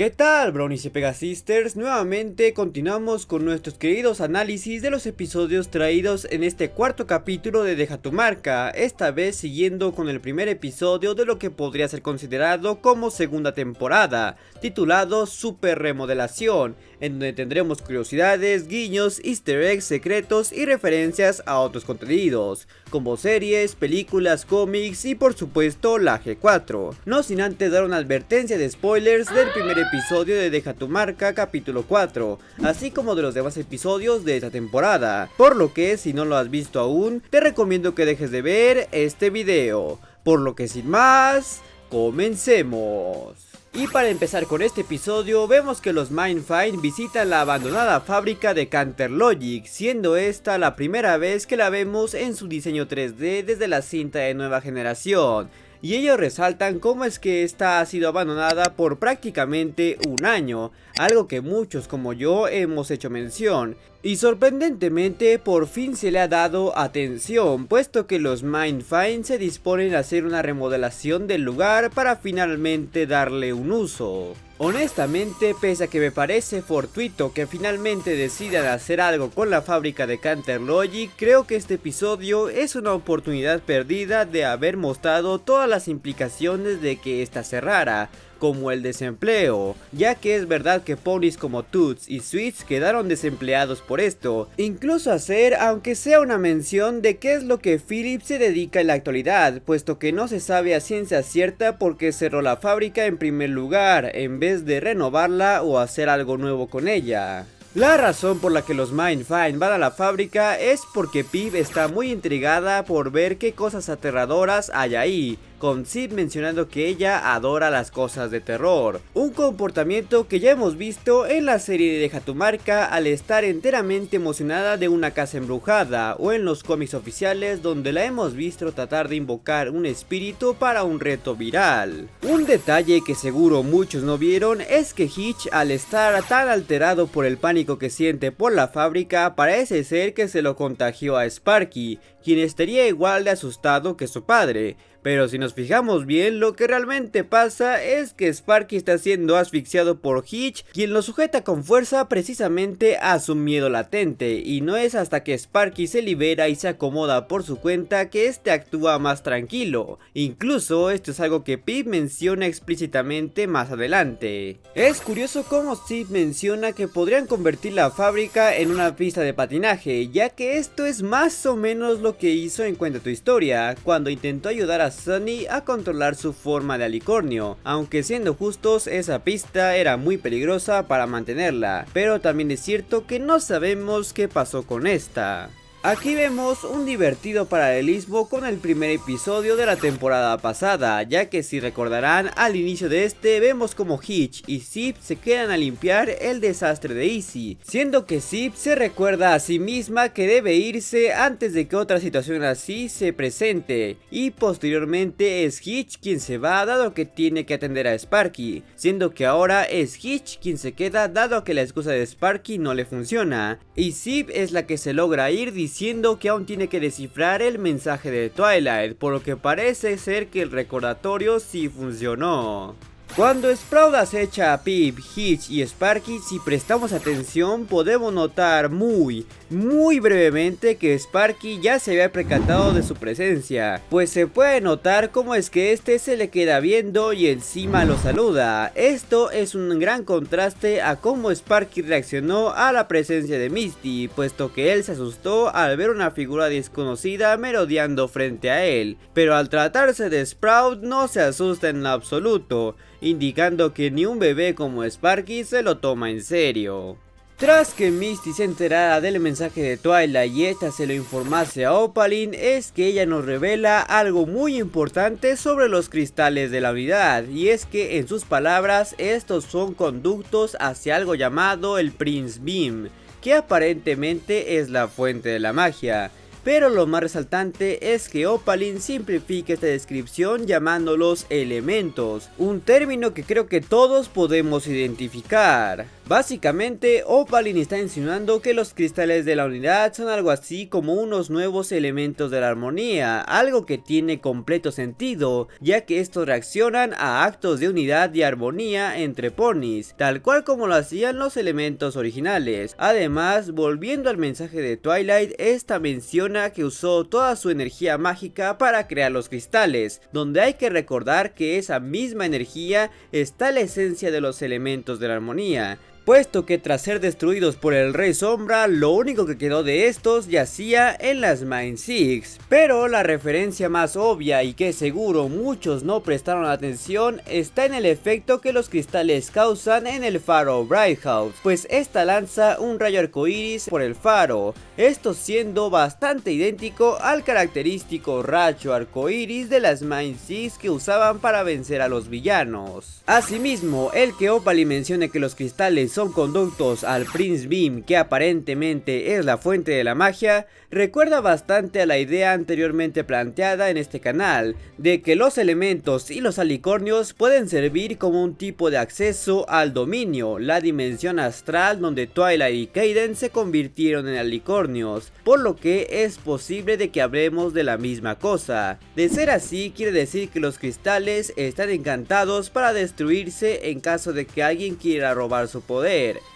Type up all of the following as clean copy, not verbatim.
¿Qué tal, Brownies y Pegasisters? Nuevamente continuamos con nuestros queridos análisis de los episodios traídos en este cuarto capítulo de Deja tu marca, esta vez siguiendo con el primer episodio de lo que podría ser considerado como segunda temporada, titulado Super Remodelación, en donde tendremos curiosidades, guiños, easter eggs secretos y referencias a otros contenidos, como series, películas, cómics y por supuesto la G4. No sin antes dar una advertencia de spoilers del primer episodio de Deja tu marca capítulo 4, así como de los demás episodios de esta temporada, por lo que si no lo has visto aún, te recomiendo que dejes de ver este video. Por lo que sin más, comencemos. Y para empezar con este episodio, vemos que los Mindfind visitan la abandonada fábrica de Canter Logic, siendo esta la primera vez que la vemos en su diseño 3D desde la cinta de nueva generación. Y ellos resaltan cómo es que esta ha sido abandonada por prácticamente un año, algo que muchos como yo hemos hecho mención. Y sorprendentemente por fin se le ha dado atención, puesto que los Mindfind se disponen a hacer una remodelación del lugar para finalmente darle un uso. Honestamente, pese a que me parece fortuito que finalmente decidan hacer algo con la fábrica de Canter Logic, creo que este episodio es una oportunidad perdida de haber mostrado todas las implicaciones de que esta cerrara, como el desempleo, ya que es verdad que ponis como Toots y Sweets quedaron desempleados por esto, incluso hacer aunque sea una mención de qué es lo que Philip se dedica en la actualidad, puesto que no se sabe a ciencia cierta por qué cerró la fábrica en primer lugar, en vez de renovarla o hacer algo nuevo con ella. La razón por la que los Mindfind van a la fábrica es porque Pip está muy intrigada por ver qué cosas aterradoras hay ahí, con Sid mencionando que ella adora las cosas de terror, un comportamiento que ya hemos visto en la serie de Deja tu marca al estar enteramente emocionada de una casa embrujada, o en los cómics oficiales donde la hemos visto tratar de invocar un espíritu para un reto viral. Un detalle que seguro muchos no vieron es que Hitch, al estar tan alterado por el pánico que siente por la fábrica, parece ser que se lo contagió a Sparky, quien estaría igual de asustado que su padre. Pero si nos fijamos bien, lo que realmente pasa es que Sparky está siendo asfixiado por Hitch, quien lo sujeta con fuerza precisamente a su miedo latente, y no es hasta que Sparky se libera y se acomoda por su cuenta que este actúa más tranquilo. Incluso esto es algo que Pip menciona explícitamente más adelante. Es curioso cómo Sid menciona que podrían convertir la fábrica en una pista de patinaje, ya que esto es más o menos lo que hizo en Cuenta tu historia, cuando intentó ayudar a Sunny a controlar su forma de alicornio, aunque siendo justos esa pista era muy peligrosa para mantenerla, pero también es cierto que no sabemos qué pasó con esta. Aquí vemos un divertido paralelismo con el primer episodio de la temporada pasada, ya que si recordarán, al inicio de este vemos como Hitch y Zip se quedan a limpiar el desastre de Izzy, siendo que Zip se recuerda a sí misma que debe irse antes de que otra situación así se presente, y posteriormente es Hitch quien se va dado que tiene que atender a Sparky, siendo que ahora es Hitch quien se queda dado que la excusa de Sparky no le funciona, y Zip es la que se logra ir diciendo que aún tiene que descifrar el mensaje de Twilight, por lo que parece ser que el recordatorio sí funcionó. Cuando Sprout acecha a Pip, Hitch y Sparky, si prestamos atención podemos notar muy brevemente que Sparky ya se había percatado de su presencia, pues se puede notar cómo es que este se le queda viendo y encima lo saluda. Esto es un gran contraste a cómo Sparky reaccionó a la presencia de Misty, puesto que él se asustó al ver una figura desconocida merodeando frente a él, pero al tratarse de Sprout no se asusta en lo absoluto, indicando que ni un bebé como Sparky se lo toma en serio. Tras que Misty se enterara del mensaje de Twilight y esta se lo informase a Opaline, es que ella nos revela algo muy importante sobre los cristales de la unidad, y es que en sus palabras estos son conductos hacia algo llamado el Prince Beam, que aparentemente es la fuente de la magia. Pero lo más resaltante es que Opaline simplifica esta descripción llamándolos elementos, un término que creo que todos podemos identificar. Básicamente, Opaline está insinuando que los cristales de la unidad son algo así como unos nuevos elementos de la armonía, algo que tiene completo sentido, ya que estos reaccionan a actos de unidad y armonía entre ponis, tal cual como lo hacían los elementos originales. Además, volviendo al mensaje de Twilight, esta menciona que usó toda su energía mágica para crear los cristales, donde hay que recordar que esa misma energía está la esencia de los elementos de la armonía, puesto que tras ser destruidos por el Rey Sombra, lo único que quedó de estos yacía en las Mind Six. Pero la referencia más obvia y que seguro muchos no prestaron atención está en el efecto que los cristales causan en el faro Bright House, pues esta lanza un rayo arcoíris por el faro, esto siendo bastante idéntico al característico rayo arcoíris de las Mind Six que usaban para vencer a los villanos. Asimismo, el que Opaline mencione que los cristales son conductos al Prince Beam, que aparentemente es la fuente de la magia, recuerda bastante a la idea anteriormente planteada en este canal, de que los elementos y los alicornios pueden servir como un tipo de acceso al dominio, la dimensión astral donde Twilight y Cadence se convirtieron en alicornios, por lo que es posible de que hablemos de la misma cosa. De ser así, quiere decir que los cristales están encantados para destruirse en caso de que alguien quiera robar su poder,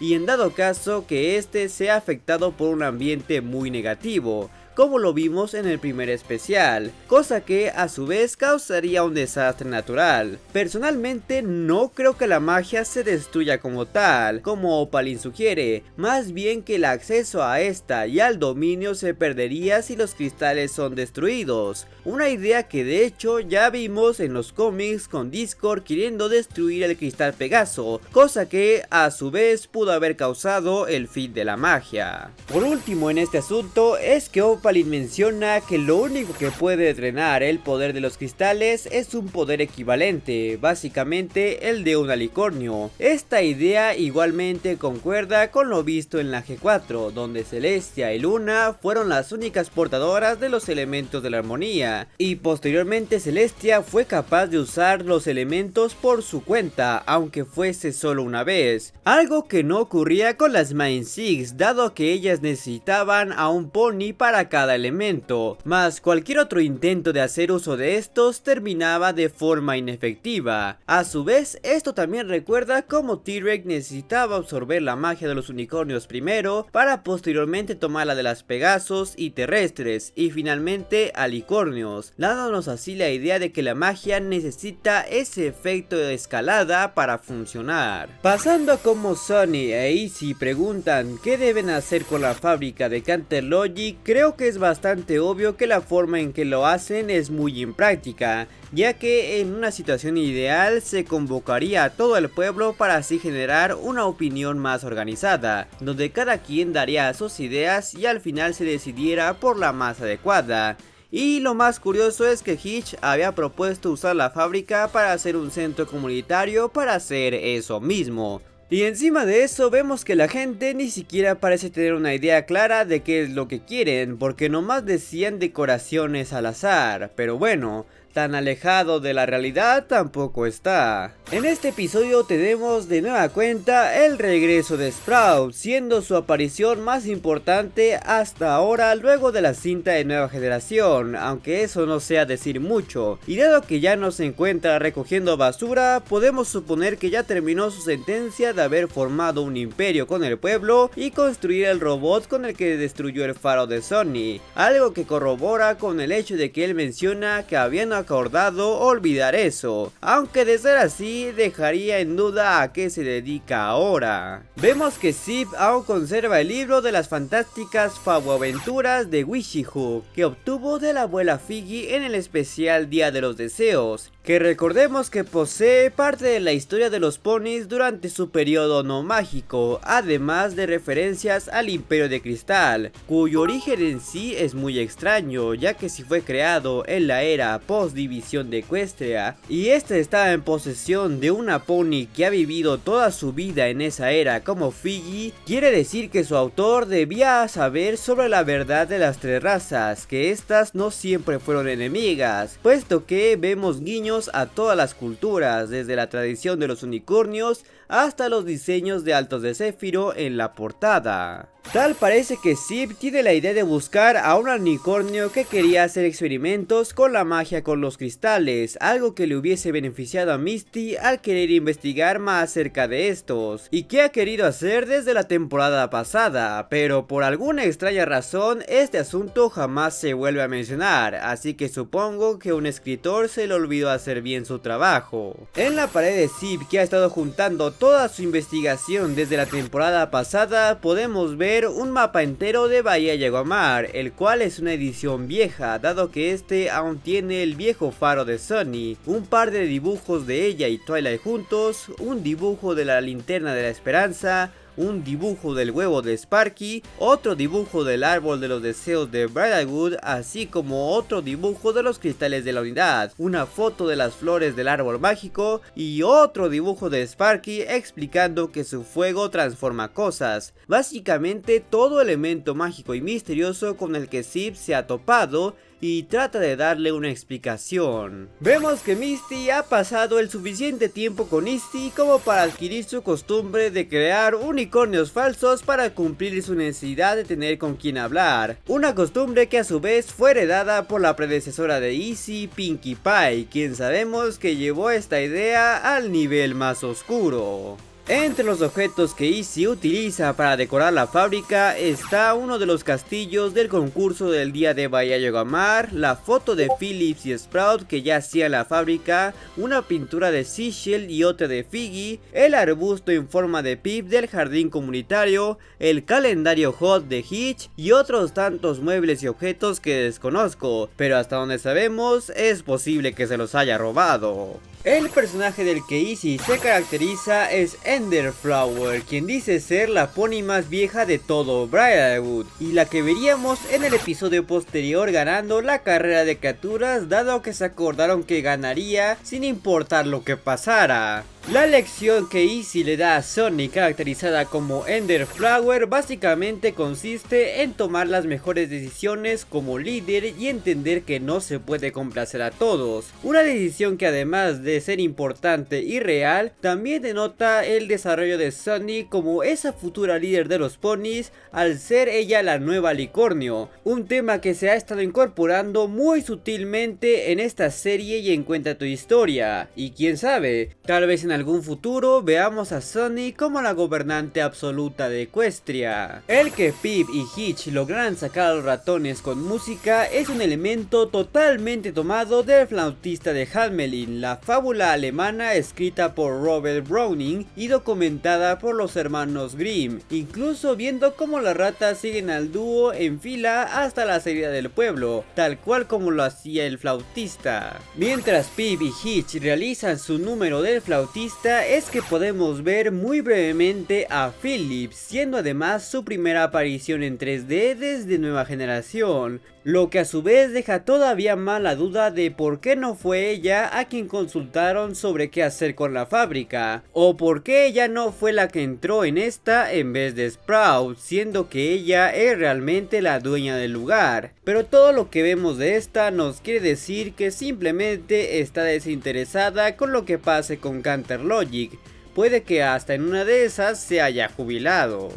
y en dado caso que este sea afectado por un ambiente muy negativo, como lo vimos en el primer especial, cosa que a su vez causaría un desastre natural. Personalmente no creo que la magia se destruya como tal, como Opaline sugiere, más bien que el acceso a esta y al dominio se perdería si los cristales son destruidos, una idea que de hecho ya vimos en los cómics con Discord queriendo destruir el cristal Pegaso, cosa que a su vez pudo haber causado el fin de la magia. Por último en este asunto es que Opaline menciona que lo único que puede drenar el poder de los cristales es un poder equivalente, básicamente el de un alicornio. Esta idea igualmente concuerda con lo visto en la G4, donde Celestia y Luna fueron las únicas portadoras de los elementos de la armonía, y posteriormente Celestia fue capaz de usar los elementos por su cuenta, aunque fuese solo una vez, algo que no ocurría con las Mind Six, dado que ellas necesitaban a un pony para cada elemento, más cualquier otro intento de hacer uso de estos terminaba de forma inefectiva. A su vez, esto también recuerda cómo T-Rex necesitaba absorber la magia de los unicornios primero, para posteriormente tomar la de las Pegasos y terrestres, y finalmente alicornios, dándonos así la idea de que la magia necesita ese efecto de escalada para funcionar. Pasando a cómo Sunny e Easy preguntan qué deben hacer con la fábrica de Canter Logic, creo que es bastante obvio que la forma en que lo hacen es muy impráctica, ya que en una situación ideal se convocaría a todo el pueblo para así generar una opinión más organizada, donde cada quien daría sus ideas y al final se decidiera por la más adecuada. Y lo más curioso es que Hitch había propuesto usar la fábrica para hacer un centro comunitario para hacer eso mismo. Y encima de eso vemos que la gente ni siquiera parece tener una idea clara de qué es lo que quieren, porque nomás decían decoraciones al azar, pero bueno, tan alejado de la realidad tampoco está. En este episodio tenemos de nueva cuenta el regreso de Sprout, siendo su aparición más importante hasta ahora luego de la cinta de nueva generación, aunque eso no sea decir mucho, y dado que ya no se encuentra recogiendo basura, podemos suponer que ya terminó su sentencia de haber formado un imperio con el pueblo y construir el robot con el que destruyó el faro de Sunny, algo que corrobora con el hecho de que él menciona que habían acordado olvidar eso, aunque de ser así dejaría en duda a qué se dedica ahora. Vemos que Zip aún conserva el libro de las fantásticas fabuaventuras de Wishy-Hook, que obtuvo de la abuela Figgy en el especial Día de los Deseos, que recordemos que posee parte de la historia de los ponis durante su periodo no mágico, además de referencias al Imperio de Cristal, cuyo origen en sí es muy extraño, ya que si fue creado en la era post-división de Equestria, y este estaba en posesión de una pony que ha vivido toda su vida en esa era como Figgy, quiere decir que su autor debía saber sobre la verdad de las tres razas, que estas no siempre fueron enemigas, puesto que vemos guiños guiños a todas las culturas, desde la tradición de los unicornios hasta los diseños de Altos de Céfiro en la portada. Tal parece que Zip tiene la idea de buscar a un unicornio que quería hacer experimentos con la magia con los cristales, algo que le hubiese beneficiado a Misty al querer investigar más acerca de estos, y que ha querido hacer desde la temporada pasada, pero por alguna extraña razón este asunto jamás se vuelve a mencionar, así que supongo que un escritor se le olvidó hacer bien su trabajo. En la pared de Zip, que ha estado juntando toda su investigación desde la temporada pasada, podemos ver un mapa entero de Bahía Yagomar, el cual es una edición vieja, dado que este aún tiene el viejo faro de Sunny, un par de dibujos de ella y Twilight juntos, un dibujo de la linterna de la esperanza, un dibujo del huevo de Sparky, otro dibujo del árbol de los deseos de Bridalwood, así como otro dibujo de los cristales de la unidad, una foto de las flores del árbol mágico y otro dibujo de Sparky explicando que su fuego transforma cosas. Básicamente todo elemento mágico y misterioso con el que Zip se ha topado y trata de darle una explicación. Vemos que Misty ha pasado el suficiente tiempo con Misty como para adquirir su costumbre de crear unicornios falsos para cumplir su necesidad de tener con quien hablar, una costumbre que a su vez fue heredada por la predecesora de Izzy, Pinkie Pie, quien sabemos que llevó esta idea al nivel más oscuro. Entre los objetos que Izzy utiliza para decorar la fábrica está uno de los castillos del concurso del día de Bahía Yagomar, la foto de Phillips y Sprout que ya hacían la fábrica, una pintura de Seashell y otra de Figgy, el arbusto en forma de Pip del jardín comunitario, el calendario Hot de Hitch y otros tantos muebles y objetos que desconozco, pero hasta donde sabemos es posible que se los haya robado. El personaje del que Izzy se caracteriza es Enderflower, quien dice ser la pony más vieja de todo Bridalwood, y la que veríamos en el episodio posterior ganando la carrera de criaturas, dado que se acordaron que ganaría sin importar lo que pasara. La lección que Izzy le da a Sunny, caracterizada como Enderflower, básicamente consiste en tomar las mejores decisiones como líder y entender que no se puede complacer a todos. Una decisión que además de ser importante y real, también denota el desarrollo de Sunny como esa futura líder de los ponis al ser ella la nueva Licornio, un tema que se ha estado incorporando muy sutilmente en esta serie y en Cuenta tu Historia, y quién sabe, tal vez en algún futuro veamos a Sunny como la gobernante absoluta de Equestria. El que Pip y Hitch lograran sacar a los ratones con música es un elemento totalmente tomado del flautista de Hamelin, la fábula alemana escrita por Robert Browning y documentada por los hermanos Grimm, incluso viendo cómo las ratas siguen al dúo en fila hasta la salida del pueblo, tal cual como lo hacía el flautista. Mientras Pip y Hitch realizan su número del flautista, es que podemos ver muy brevemente a Phillips, siendo además su primera aparición en 3D desde Nueva Generación, lo que a su vez deja todavía más la duda de por qué no fue ella a quien consultaron sobre qué hacer con la fábrica, o por qué ella no fue la que entró en esta en vez de Sprout, siendo que ella es realmente la dueña del lugar. Pero todo lo que vemos de esta nos quiere decir que simplemente está desinteresada con lo que pase con Canterlogic, puede que hasta en una de esas se haya jubilado.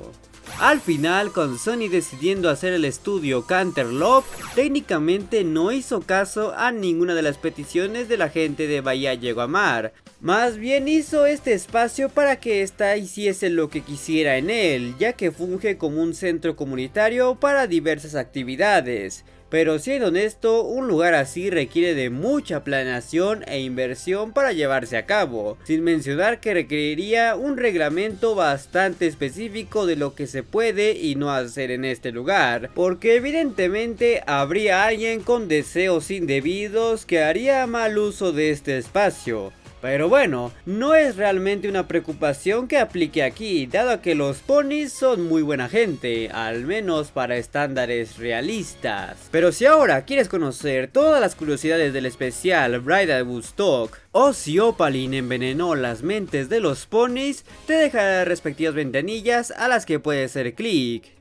Al final, con Sunny decidiendo hacer el estudio Canterlot, técnicamente no hizo caso a ninguna de las peticiones de la gente de Bahía Yagomar. Más bien hizo este espacio para que ésta hiciese lo que quisiera en él, ya que funge como un centro comunitario para diversas actividades. Pero siendo honesto, un lugar así requiere de mucha planeación e inversión para llevarse a cabo, sin mencionar que requeriría un reglamento bastante específico de lo que se puede y no hacer en este lugar, porque evidentemente habría alguien con deseos indebidos que haría mal uso de este espacio. Pero bueno, no es realmente una preocupación que aplique aquí, dado que los ponis son muy buena gente, al menos para estándares realistas. Pero si ahora quieres conocer todas las curiosidades del especial Bridalwood Talk, o si Opaline envenenó las mentes de los ponis, te dejaré las respectivas ventanillas a las que puedes hacer clic.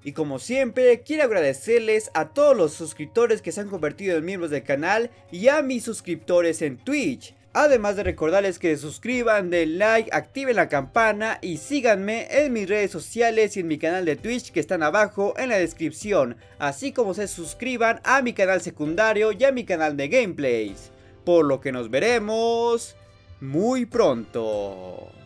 Y como siempre, quiero agradecerles a todos los suscriptores que se han convertido en miembros del canal y a mis suscriptores en Twitch. Además de recordarles que se suscriban, den like, activen la campana y síganme en mis redes sociales y en mi canal de Twitch que están abajo en la descripción. Así como se suscriban a mi canal secundario y a mi canal de gameplays. Por lo que nos veremos muy pronto.